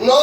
9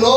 9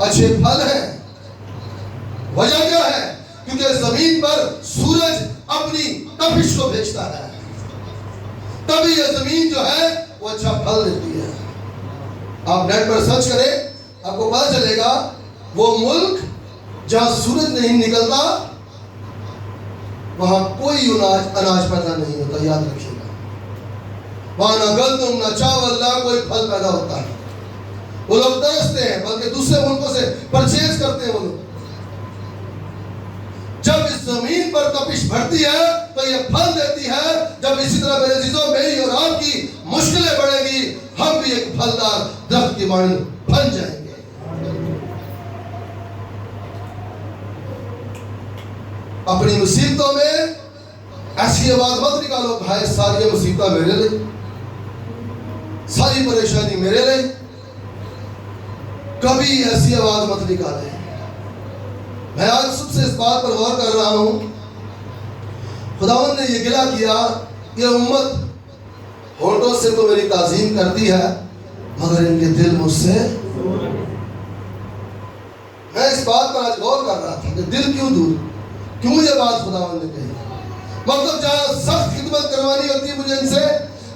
اچھے پھل ہیں. وجہ کیا ہے؟ کیونکہ زمین پر سورج اپنی تپش کو بھیجتا ہے، تبھی یہ زمین جو ہے وہ اچھا پھل دیتی ہے. آپ نیٹ پر سرچ کریں، آپ کو پتا چلے گا وہ ملک جہاں سورج نہیں نکلتا وہاں کوئی اناج پیدا نہیں ہوتا. یاد رکھیے گا، وہاں نہ گندم نہ چاول نہ کوئی پھل پیدا ہوتا ہے. وہ لوگ ترستے ہیں، بلکہ دوسرے ملکوں سے پرچیز کرتے ہیں. وہ لوگ جب اس زمین پر تپش بڑھتی ہے تو یہ پھل دیتی ہے. جب اسی طرح میرے عزیزوں میری اور آپ کی مشکلیں بڑھیں گی، ہم بھی ایک پھلدار درخت کی مانند بن جائیں گے. اپنی مصیبتوں میں ایسی آواز مت نکالو، بھائی ساری مصیبتیں میرے لیے، ساری پریشانی میرے لیے. کبھی ایسی آواز مت نکالے. میں آج صبح سے اس بات پر غور کر رہا ہوں، خداوند نے یہ گلہ کیا کہ امت ہونٹوں سے تو میری تعظیم کرتی ہے مگر ان کے دل مجھ سے. میں اس بات پر آج غور کر رہا تھا کہ دل کیوں دور، کیوں یہ بات خداوند نے کہی. مطلب جہاں سخت خدمت کروانی ہوتی ہے مجھے ان سے،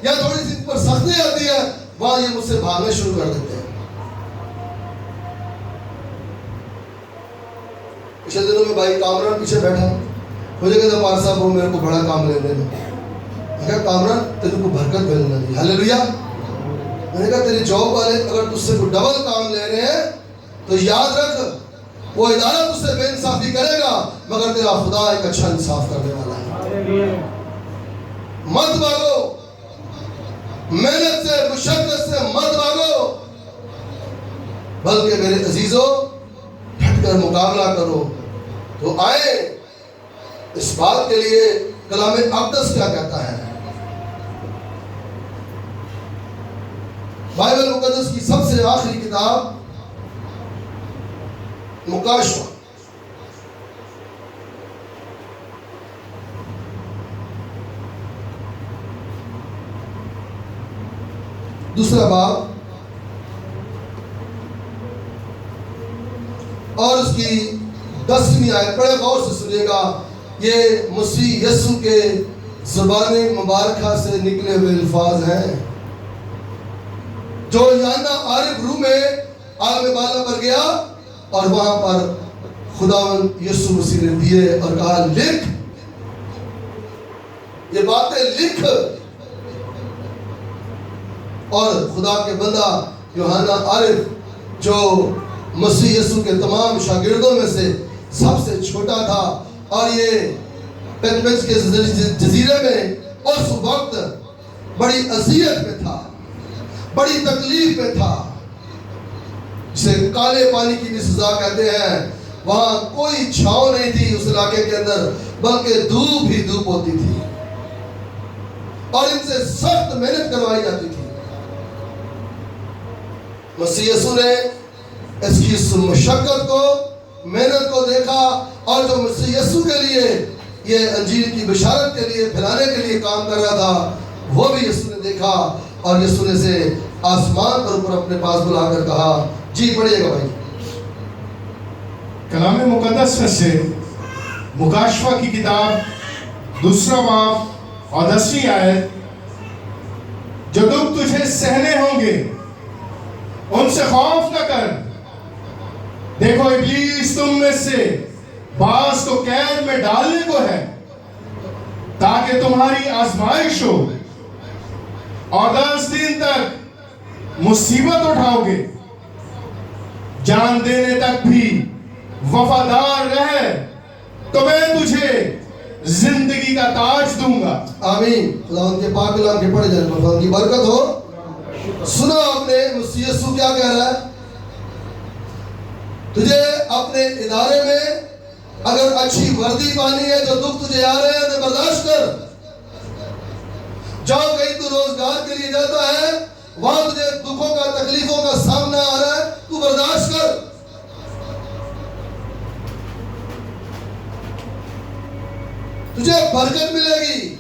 یا تھوڑی سی پر سختی آتی ہے، وہاں یہ مجھ سے بھاگنا شروع کر دیتے ہیں. پچھلے دنوں میں بھائی کامران پیچھے بیٹھا، مجھے کہتا پار صاحب وہ میرے کو بڑا کام لے دے. میں کہا کامران تیرے کو برکت ملنا دی. ہلیلویا. میں نے کہا تیری جاب والے اگر تجھ سے کوئی ڈبل کام لے رہے ہیں تو یاد رکھ وہ ادارہ تجھ سے بے انصافی کرے گا مگر تیرا خدا ایک اچھا انصاف کرنے والا ہے. مت بھاگو، محنت سے مشقت سے مت بھاگو، بلکہ میرے عزیزوں ڈٹ کر مقابلہ کرو. تو آئے اس بات کے لیے کلام اقدس کیا کہتا ہے. بائبل مقدس کی سب سے آخری کتاب مکاشفہ، دوسرا باب اور اس کی 10ویں آیت. بڑے غور سے سنیے گا، یہ مسیح یسوع کے زبان مبارکہ سے نکلے ہوئے الفاظ ہیں جو یوحنا عارف روح میں عالم بالا پر گیا اور وہاں پر خداوند یسوع مسیح نے دیے اور کہا لکھ، یہ باتیں لکھ. اور خدا کے بندہ یوحنا عارف جو مسیح یسوع کے تمام شاگردوں میں سے سب سے چھوٹا تھا اور یہ پیتمس کے جزیرے میں اس وقت بڑی اذیت میں تھا، بڑی تکلیف میں تھا، جسے کالے پانی کی بھی سزا کہتے ہیں. وہاں کوئی چھاؤں نہیں تھی اس علاقے کے اندر، بلکہ دھوپ ہی دھوپ ہوتی تھی اور ان سے سخت محنت کروائی جاتی تھی. مسیح یسوع نے اس کی مشقت کو، محنت کو دیکھا اور جو مسیح یسوع کے لیے یہ انجیل کی بشارت کے لیے پھیلانے کے لیے کام کر رہا تھا وہ بھی یسوع نے دیکھا اور یسوع نے سے آسمان پر اوپر اپنے پاس بلا کر کہا. جی پڑھیے گا بھائی. کلام مقدس میں سے مکاشفہ کی کتاب دوسرا باب اور 10ویں آیت. جو دکھ تجھے سہنے ہوں گے ان سے خوف نہ کر، دیکھو ابلیس تم میں سے بعض کو قید میں ڈالنے کو ہے تاکہ تمہاری آزمائش ہو اور 10 دن تک مصیبت اٹھاؤ گے. جان دینے تک بھی وفادار رہے تو میں تجھے زندگی کا تاج دوں گا. آمین. خدا ان کے پاک کلام کے پڑھ جائے، خدا کی برکت ہو. سنا آپ نے مسیح یسوع کیا کہہ رہا ہے؟ تجھے اپنے ادارے میں اگر اچھی وردی پانی ہے، جو دکھ تجھے آ رہے ہیں تو برداشت کر. جاؤ کہیں تو روزگار کے لیے جاتا ہے، وہاں تجھے دکھوں کا تکلیفوں کا سامنا آ رہا ہے، تو برداشت کر. تجھے برکت ملے گی،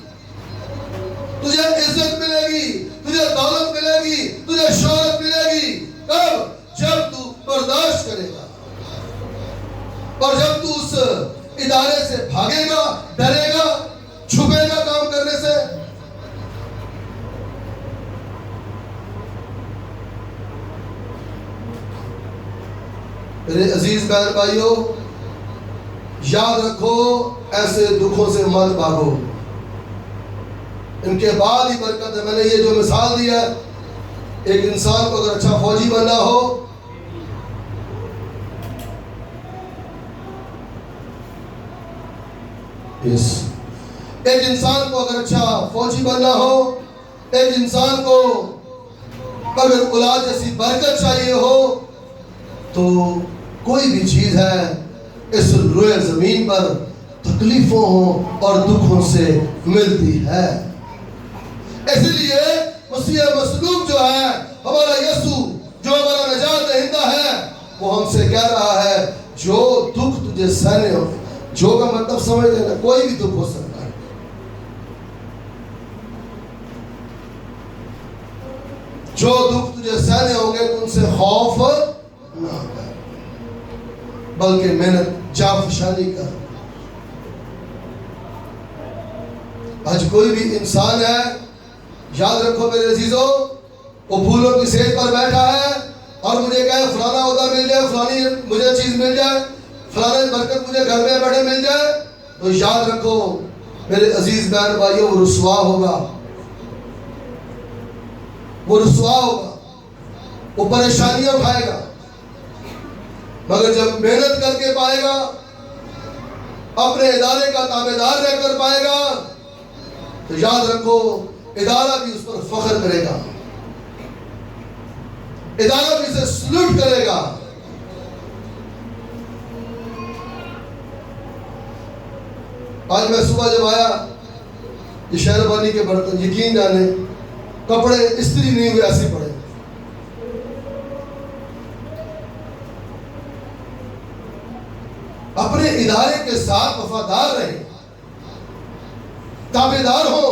تجھے عزت ملے گی، تجھے دولت ملے گی، تجھے شہرت ملے گی. کب؟ جب تو برداشت کرے گا. ادارے سے بھاگے گا، ڈرے گا، چھپے گا کام کرنے سے؟ میرے عزیز بہن بھائیوں، یاد رکھو ایسے دکھوں سے مت بھاگو، ان کے بعد ہی برکت ہے۔ میں نے یہ جو مثال دی ہے، ایک انسان کو اگر اچھا فوجی بننا ہو، ایک انسان کو اگر اچھا فوجی بننا ہو، ایک انسان کو اگر اولاد جیسی برکت چاہیے ہو، تو کوئی بھی چیز ہے اس روئے زمین پر تکلیفوں اور دکھوں سے ملتی ہے۔ اس لیے مسیح مصلوب جو ہے، ہمارا یسوع جو ہمارا نجات دہندہ ہے، وہ ہم سے کہہ رہا ہے جو دکھ تجھے سہنے ہو، جو کا مطلب سمجھ لینا، کوئی بھی دکھ ہو سکتا ہے، جو دکھ تجھے سہنے ہوں گے تو ان سے خوف نہ کر، بلکہ محنت جافشانی کر۔ آج کوئی بھی انسان ہے، یاد رکھو میرے عزیزوں، وہ پھولوں کی سیج پر بیٹھا ہے اور مجھے کہے فلانا عہدہ مل جائے، فلانی مجھے چیز مل جائے، فلانا برکت مجھے گھر میں بیٹھے مل جائے، تو یاد رکھو میرے عزیز بہن بھائیوں، وہ رسوا ہوگا، وہ رسوا ہوگا، وہ پریشانیاں اٹھائے گا، مگر جب محنت کر کے پائے گا، اپنے ادارے کا تابعدار رہ کر پائے گا، تو یاد رکھو ادارہ بھی اس پر فخر کرے گا، ادارہ بھی اسے سلوٹ کرے گا۔ آج میں صبح جب آیا، یہ شہربانی کے برتن یقین جانے کپڑے استری نہیں ہوئے، ایسے پڑے، اپنے ادارے کے ساتھ وفادار رہیں، تابعدار ہو۔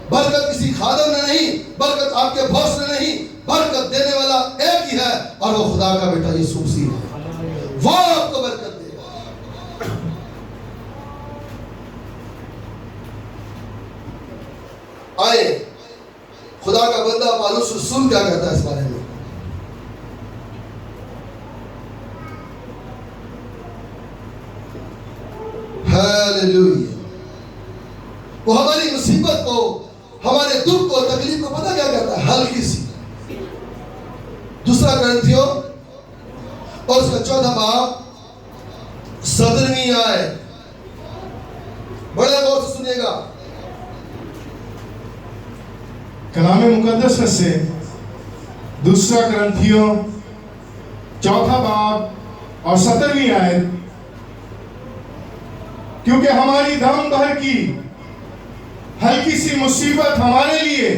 برکت کسی خادم نے نہیں، برکت آپ کے باس نے نہیں، برکت دینے والا ایک ہی ہے، اور وہ خدا کا بیٹا یسوع مسیح ہے، وہ آپ کو برکت دے گا۔ آئے خدا کا بندہ پالوس رسول کیا کہتا ہے اس بارے میں؟ ہیلیلویا۔ وہ ہماری مصیبت کو، ہمارے دکھ کو، تکلیف کو پتہ کیا کہتا ہے؟ ہلکی سی۔ دوسرا کرنتھیوں اور اس کا 14 باب 17ویں آیت، بڑے غور سے سنیے گا۔ کلام مقدس میں سے دوسرا کرنتھیوں 4 باب اور 17ویں آیت، کیونکہ ہماری دم بھر کی ہلکی سی مصیبت ہمارے لیے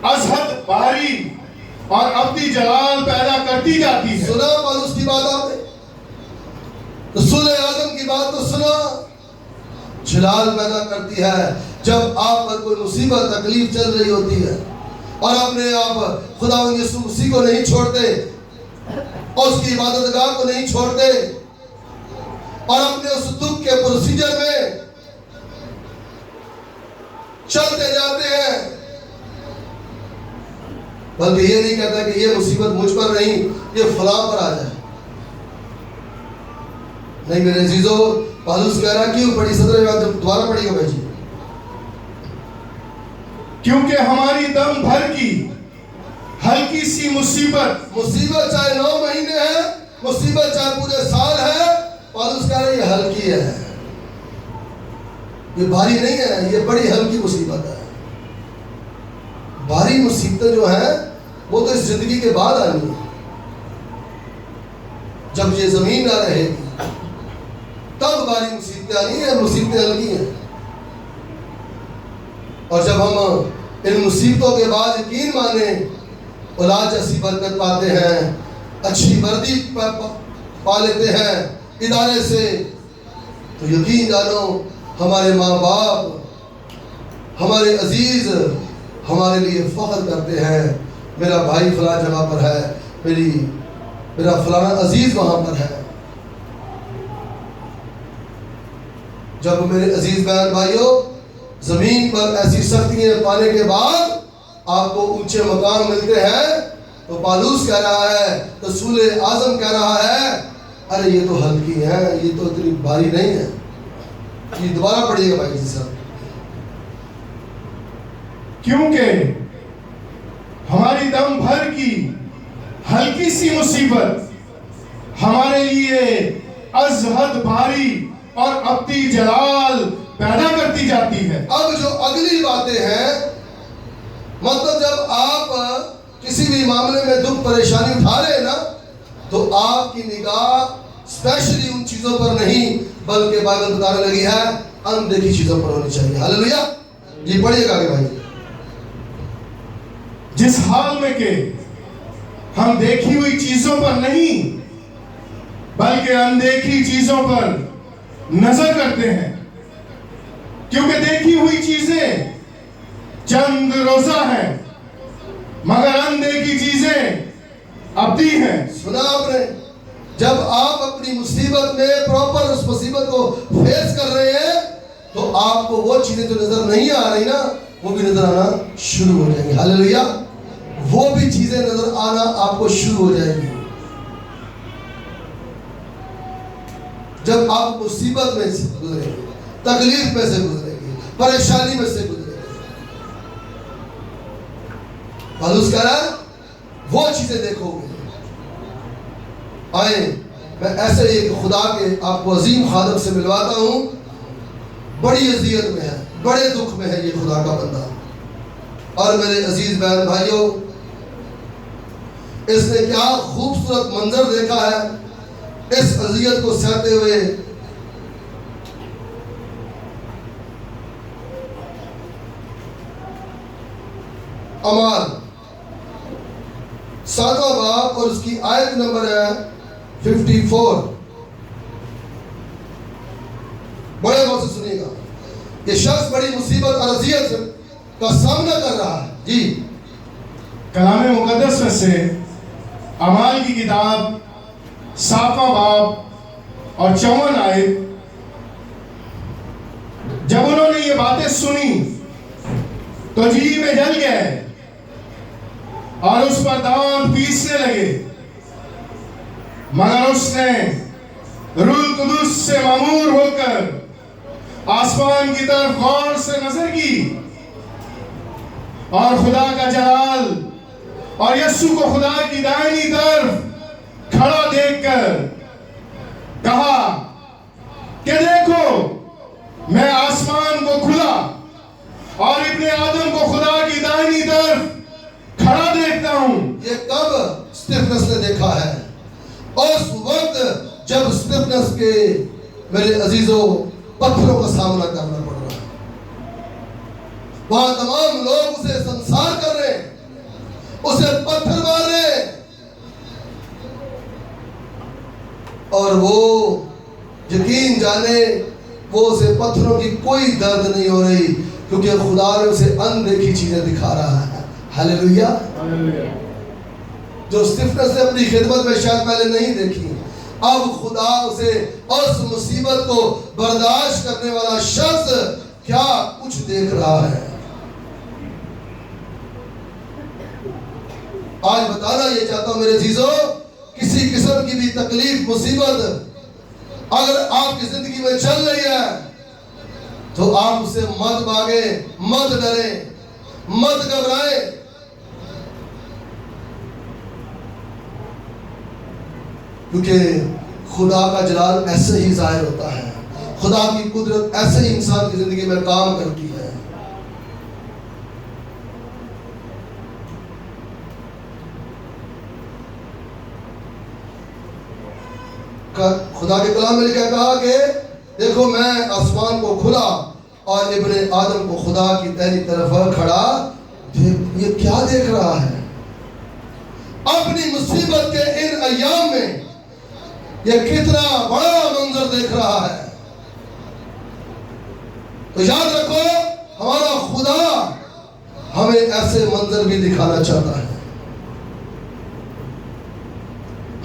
از حد بھاری اور ابدی جلال پیدا کرتی جاتی ہے۔ سنا پالوس کی بات آپ نے؟ رسول اعظم کی بات تو سنا، جلال پیدا کرتی ہے۔ جب آپ پر کوئی مصیبت تکلیف چل رہی ہوتی ہے اور اپنے آپ خدا یسوع مسیح کو نہیں چھوڑتے اور اس کی عبادت گاہ کو نہیں چھوڑتے اور اپنے اس دکھ کے پروسیجر میں چلتے جاتے ہیں، بلکہ یہ نہیں کہتا کہ یہ مصیبت مجھ پر نہیں، یہ فلاں پر آ جائے، نہیں میرے عزیزو، پالوس کہہ رہا کیوں پڑھی 17 بات جب دوبارہ پڑھی گا بھائی جی، کیونکہ ہماری دم بھر کی ہلکی سی مصیبت چاہے 9 مہینے ہے، مصیبت چاہے پورے سال ہے، پالوس کہہ رہا یہ ہلکی ہے، یہ بھاری نہیں ہے، یہ بڑی ہلکی مصیبت ہے۔ بھاری مصیبتیں جو ہیں وہ تو اس زندگی کے بعد آنی ہے، جب یہ زمین نہ رہے گی تب بھاری مصیبتیں آنی ہیں، مصیبتیں ہلکی ہیں۔ اور جب ہم ان مصیبتوں کے بعد یقین مانیں، اولاد جیسی برکت پاتے ہیں، اچھی وردی پا لیتے ہیں ادارے سے، تو یقین جانو ہمارے ماں باپ، ہمارے عزیز ہمارے لیے فخر کرتے ہیں، میرا بھائی فلاں جگہ پر ہے، میرا فلاں عزیز وہاں پر ہے۔ جب میرے عزیز بہن بھائیوں زمین پر ایسی سختیاں پانے کے بعد آپ کو اونچے مقام ملتے ہیں تو پالوس کہہ رہا ہے، رسول اعظم کہہ رہا ہے، ارے یہ تو ہلکی ہے، یہ تو اتنی بھاری نہیں ہے. یہ دوبارہ پڑھیے گا بھائی جی صاحب. کیونکہ ہماری دم بھر کی ہلکی سی مصیبت ہمارے لیے از حد بھاری اور ابدی جلال پیدا کرتی جاتی ہے. اب جو اگلی باتیں ہیں، مطلب جب آپ کسی بھی معاملے میں دکھ پریشانی اٹھا رہے ہیں نا، تو آپ کی نگاہ اسپیشلی ان چیزوں پر نہیں بلکہ بائبل بتانے لگی ہے اندیکھی چیزوں پر ہونی چاہیے. ہاللیلویا. جی پڑھیے گا آگے بھائی. جس حال میں کہ ہم دیکھی ہوئی چیزوں پر نہیں بلکہ اندیکھی چیزوں پر نظر کرتے ہیں، کیونکہ دیکھی ہوئی چیزیں چند روزہ ہیں مگر اندیکھی چیزیں ابدی ہیں. سنا آپ نے؟ جب آپ اپنی مصیبت میں پراپر اس مصیبت کو فیس کر رہے ہیں تو آپ کو وہ چیزیں جو نظر نہیں آ رہی نا وہ بھی نظر آنا شروع ہو جائیں گی. ہاللیلویا. وہ بھی چیزیں نظر آنا آپ کو شروع ہو جائیں گی. جب آپ مصیبت میں سے گزریں گے، تکلیف میں سے گزریں گے، پریشانی میں سے گزریں گے، پالوس کہہ رہا ہے وہ چیزیں دیکھو گے. آئیں میں ایسے ایک خدا کے آپ کو عظیم خادم سے ملواتا ہوں. بڑی اذیت میں ہے، بڑے دکھ میں ہے یہ خدا کا بندہ. اور میرے عزیز بہن بھائیوں، اس نے کیا خوبصورت منظر دیکھا ہے اس اذیت کو سہتے ہوئے. اعمال 7واں باب اور اس کی آیت نمبر ہے 54. بڑے غور سے سنیے گا. یہ شخص بڑی مصیبت اور اذیت کا سامنا کر رہا ہے. جی کلام مقدس میں سے اعمال کی کتاب 7واں باب اور 54 آیت. جب انہوں نے یہ باتیں سنی تو جی میں جل گئے اور اس پر دان پیسنے لگے، مگر اس نے روح القدس سے مامور ہو کر آسمان کی طرف غور سے نظر کی اور خدا کا جلال اور یسوع کو خدا کی دائنی طرف کھڑا دیکھ کر کہا کہ دیکھو میں آسمان کو کھلا اور ابن آدم کو خدا کی دائنی طرف کھڑا دیکھتا ہوں. یہ کب اسٹیفنس نے دیکھا ہے؟ اس وقت جب اسٹیفنس کے میرے عزیزوں پتھروں کا سامنا کرنا پڑ رہا ہے. وہاں تمام لوگ اسے سنسار کر رہے ہیں، اسے پتھر مار رہے ہیں، اور وہ یقین جانے وہ اسے پتھروں کی کوئی درد نہیں ہو رہی کیونکہ خدا نے اسے اندیکھی چیزیں دکھا رہا ہے. ہاللیلویا. جو اسٹیفنس نے اپنی خدمت میں شاید پہلے نہیں دیکھی، اب خدا اسے اس مصیبت کو برداشت کرنے والا شخص کیا کچھ دیکھ رہا ہے. آج بتانا یہ چاہتا ہوں میرے عزیزوں، کسی قسم کی بھی تکلیف مصیبت اگر آپ کی زندگی میں چل رہی ہے تو آپ اسے مت بھاگیں، مت ڈریں، مت گھبرائیں. کیونکہ خدا کا جلال ایسے ہی ظاہر ہوتا ہے، خدا کی قدرت ایسے ہی انسان کی زندگی میں کام کرتی ہے. خدا کے کلام میں لکھا کہا کہ دیکھو میں آسمان کو کھلا اور ابن آدم کو خدا کی دائنی طرف کھڑا. یہ کیا دیکھ رہا ہے؟ اپنی مصیبت کے ان ایام میں یہ کتنا بڑا منظر دیکھ رہا ہے. تو یاد رکھو ہمارا خدا ہمیں ایسے منظر بھی دکھانا چاہتا ہے.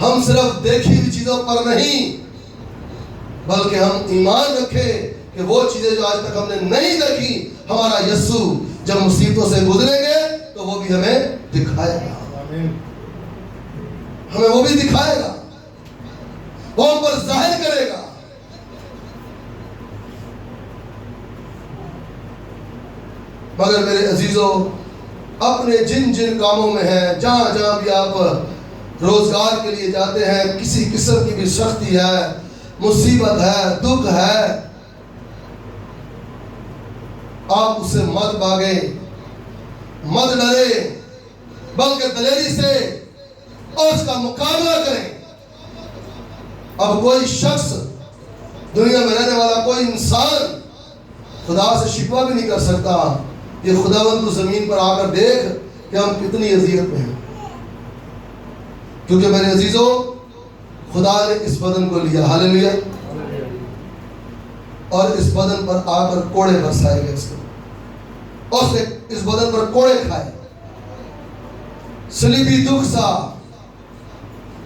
ہم صرف دیکھی ہوئی چیزوں پر نہیں بلکہ ہم ایمان رکھیں کہ وہ چیزیں جو آج تک ہم نے نہیں دیکھی ہمارا یسوع جب مصیبتوں سے گزریں گے تو وہ بھی ہمیں دکھائے گا، ہمیں وہ بھی دکھائے گا، وہ ہم پر ظاہر کرے گا۔ مگر میرے عزیزوں، اپنے جن جن کاموں میں ہیں، جہاں جہاں بھی آپ روزگار کے لیے جاتے ہیں، کسی قسم کی بھی سختی ہے، مصیبت ہے، دکھ ہے، آپ اسے مت بھاگیں، مت ڈریں، بلکہ دلیری سے اس کا مقابلہ کریں۔ اب کوئی شخص، دنیا میں رہنے والا کوئی انسان خدا سے شکوہ بھی نہیں کر سکتا کہ خداوند تو زمین پر آ کر دیکھ کہ ہم کتنی اذیت میں ہیں، کیونکہ میرے عزیزوں خدا نے اس بدن کو لیا، ہاللیلویا، اور اس بدن پر آ کر کوڑے برسائے گئے، اس نے اس بدن پر کوڑے کھائے، صلیبی دکھ سا،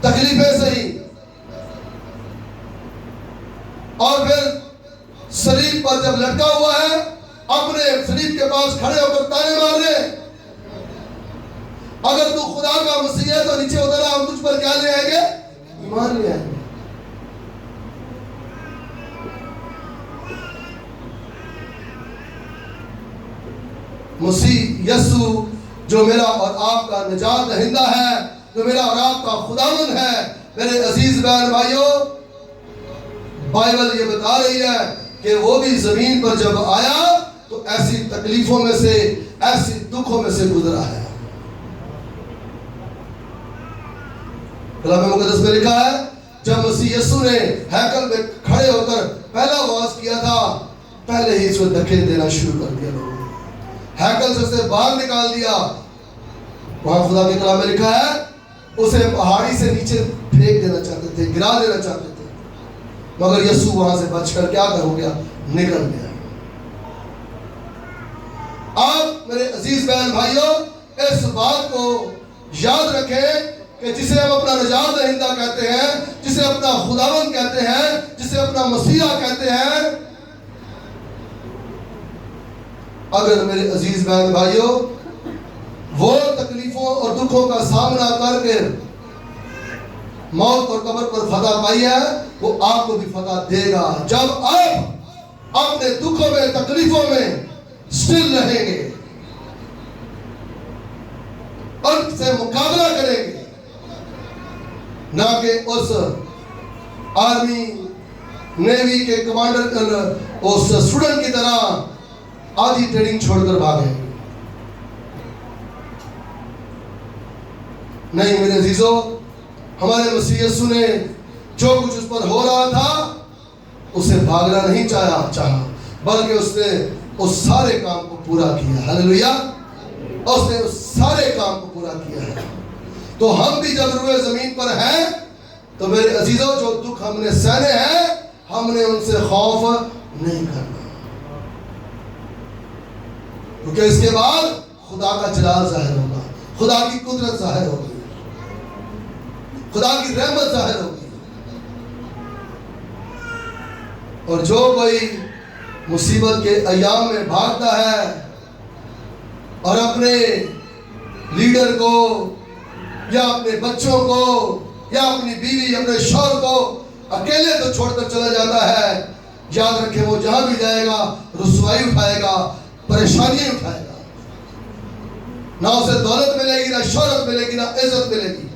تکلیفیں سہی، اور پھر صلیب پر جب لٹکا ہوا ہے اپنے صلیب کے پاس کھڑے ہو کر تانے مار رہے، اگر تو خدا کا مسیح ہے تو نیچے اتر آ، ہم تجھ پر کیا لے آئیں گے؟ ایمان لے آئیں گے۔ مسیح یسوع جو میرا اور آپ کا نجات دہندہ ہے، جو میرا اور آپ کا خداوند ہے، میرے عزیز بہن بھائیوں، بائبل یہ بتا رہی ہے کہ وہ بھی زمین پر جب آیا تو ایسی تکلیفوں میں سے، ایسی دکھوں میں سے گزرا ہے۔ کلام مقدس میں لکھا ہے جب مسیح یسوع نے ہیکل میں کھڑے ہو کر پہلا واعظ کیا تھا، پہلے ہی اس کو دھکے دینا شروع کر دیا، لوگوں نے ہیکل سے اسے باہر نکال دیا۔ وہاں خدا کے کلام میں لکھا ہے اسے پہاڑی سے نیچے پھینک دینا چاہتے تھے، گرا دینا چاہتے تھے، مگر یسوع وہاں سے بچ کر کیا ہو گیا؟ نکل گیا۔ آپ میرے عزیز بہن بھائیوں اس بات کو یاد رکھیں کہ جسے ہم اپنا نجات دہندہ کہتے ہیں، جسے اپنا خداوند کہتے ہیں، جسے اپنا مسیحا کہتے ہیں، اگر میرے عزیز بہن بھائیوں وہ تکلیفوں اور دکھوں کا سامنا کر کے موت اور قبر پر فتح پائی ہے، وہ آپ کو بھی فتح دے گا جب آپ اپنے دکھوں میں، تکلیفوں میں سٹل رہیں گے، ان سے مقابلہ کریں گے، نہ کہ اس آرمی نیوی کے کمانڈر اس اسٹوڈنٹ کی طرح آدھی ٹریننگ چھوڑ کر بھاگے۔ نہیں میرے عزیزوں، ہمارے مسیح یسوع نے جو کچھ اس پر ہو رہا تھا اسے بھاگنا نہیں چاہا، بلکہ اس نے اس سارے کام کو پورا کیا، ہاللیلویا، اس نے اس سارے کام کو پورا کیا ہے۔ تو ہم بھی جب روئے زمین پر ہیں تو میرے عزیزوں جو دکھ ہم نے سہنے ہیں ہم نے ان سے خوف نہیں کرنا، کیونکہ اس کے بعد خدا کا جلال ظاہر ہوگا، خدا کی قدرت ظاہر ہوگی، خدا کی رحمت ظاہر ہوگی۔ اور جو کوئی مصیبت کے ایام میں بھاگتا ہے اور اپنے لیڈر کو یا اپنے بچوں کو یا اپنی بیوی، اپنے شوہر کو اکیلے تو چھوڑ کر چلا جاتا ہے، یاد رکھیں وہ جہاں بھی جائے گا رسوائی اٹھائے گا، پریشانی اٹھائے گا، نہ اسے دولت ملے گی، نہ شہرت ملے گی، نہ عزت ملے گی،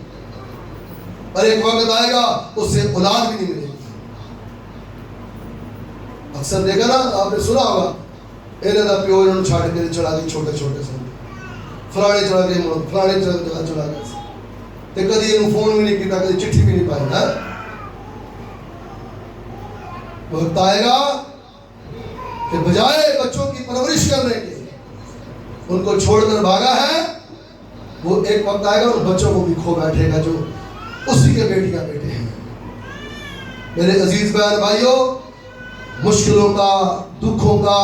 اور ایک وقت آئے گا اسے اولاد بھی نہیں ملے گی۔ اکثر دیکھا نا، آپ نے سنا ہوگا انہیں دا پیو انہوں نے چھاڑ کے چڑھا دی چھوٹے چھوٹے سے فلانے چڑھا کے فلانے چڑھا کے تے کدی انہوں فون بھی نہیں کیتا، کدی چٹھی بھی نہیں پائی نا۔ وقت آئے گا کہ بجائے بچوں کی پرورش کرنے کے ان کو چھوڑ کر بھاگا ہے، وہ ایک وقت آئے گا ان بچوں کو بھی کھو بیٹھے گا جو اسی کے بیٹیاں بیٹے ہیں۔ میرے عزیز بہن بھائیوں، مشکلوں کا، دکھوں کا،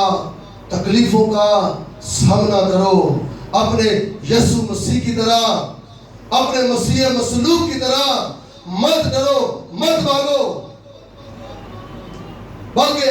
تکلیفوں کا سامنا کرو، اپنے یسوع مسیح کی طرح، اپنے مسیح مصلوب کی طرح مت ڈرو، مت بھاگو، بلکہ